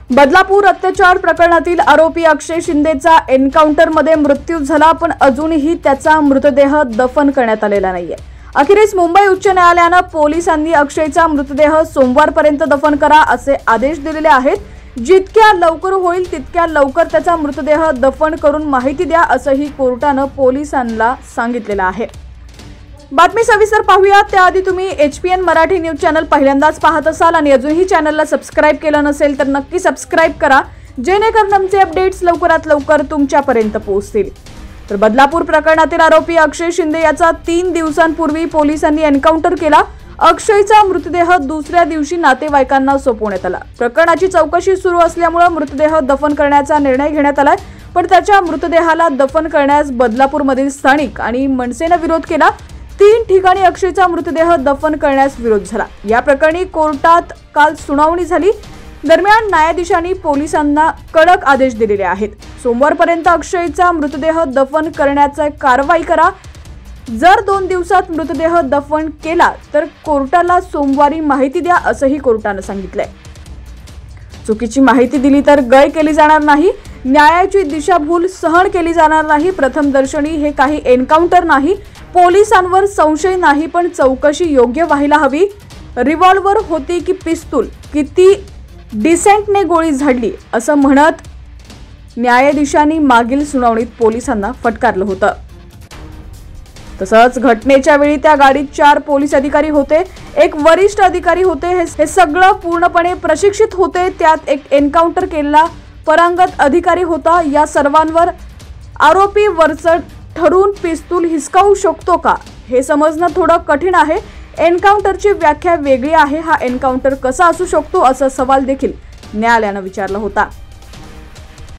बदलापूर अत्याचार प्रकरणातील आरोपी अक्षय शिंदेचा एन्काउंटरमध्ये मृत्यू झाला, पण अजूनही त्याचा मृतदेह दफन करण्यात आलेला नाहीये। अखेरीस मुंबई उच्च न्यायालयाने पोलिसांनी अक्षयचा मृतदेह सोमवारपर्यंत दफन करा असे आदेश दिलेले आहेत। जितक्या लवकर होईल तितक्या लवकर त्याचा मृतदेह दफन करून माहिती द्या असंही कोर्टाने पोलिसांना सांगितलेलं आहे। बातमी सविस्तर पाहूया त्याआधी तुम्ही HPN मराठी न्यूज चॅनल पहिल्यांदाच पाहत असाल आणि अजूनही चॅनलला सबस्क्राइब केलं नसेल तर नक्की सबस्क्राइब करा, जेणेकरून आमचे अपडेट्स लवकरात लवकर तुमच्यापर्यंत पोहोचतील। तर बदलापूर प्रकरणातील आरोपी अक्षय शिंदे याचा 3 दिवसांपूर्वी पोलिसांनी एन्काउंटर केला। अक्षयचा मृतदेह दुसऱ्या दिवशी नातेवाईकांना सोपवण्यात आला। प्रकरणाची चौकशी सुरू असल्यामुळे मृतदेह दफन करण्याचा निर्णय घेण्यात आलाय, पण त्याच्या मृतदेहाला दफन करण्यास बदलापूरमधील स्थानिक आणि मनसेने विरोध केला। 3 ठिकाणी अक्षयचा मृतदेह दफन करण्यास विरोध झाला। या प्रकरणी कोर्टात काल सुनावणी झाली। दरम्यान न्यायाधीशांनी पोलिसांना कडक आदेश दिलेले आहेत। सोमवारपर्यंत अक्षयचा मृतदेह दफन करण्याची कारवाई करा। जर 2 दिवसात मृतदेह दफन केला तर कोर्टाला सोमवारी माहिती द्या असंही कोर्टाने सांगितलंय। चुकीची माहिती दिली तर गय केली जाणार नाही, न्यायाची दिशाभूल सहन केली जाणार नाही। प्रथमदर्शनी हे काही एन्काउंटर नाही, पोलिसांवर संशय नाही, पण चौकशी योग्य व्हायला हवी। रिव्हॉल्वर होती की पिस्तूल, किती डिसेंटने गोळी झाडली असं म्हणत न्यायाधीशांनी मागील सुनावणीत पोलिसांना फटकारलं होतं। तसंच घटनेच्या वेळी त्या गाडीत 4 पोलीस अधिकारी होते, एक वरिष्ठ अधिकारी होते। हे सगळं पूर्णपणे प्रशिक्षित होते। त्यात एक एन्काउंटर केलेला परांगत अधिकारी होता। या सर्वांवर आरोपी वरचढ ठरून पिस्तूल हिसकावू शकतो का हे समजणं थोडं कठीण आहे। एन्काउंटरची व्याख्या वेगळी आहे। हा एन्काउंटर कसा असू शकतो असा सवाल देखील न्यायालयाने विचारला होता।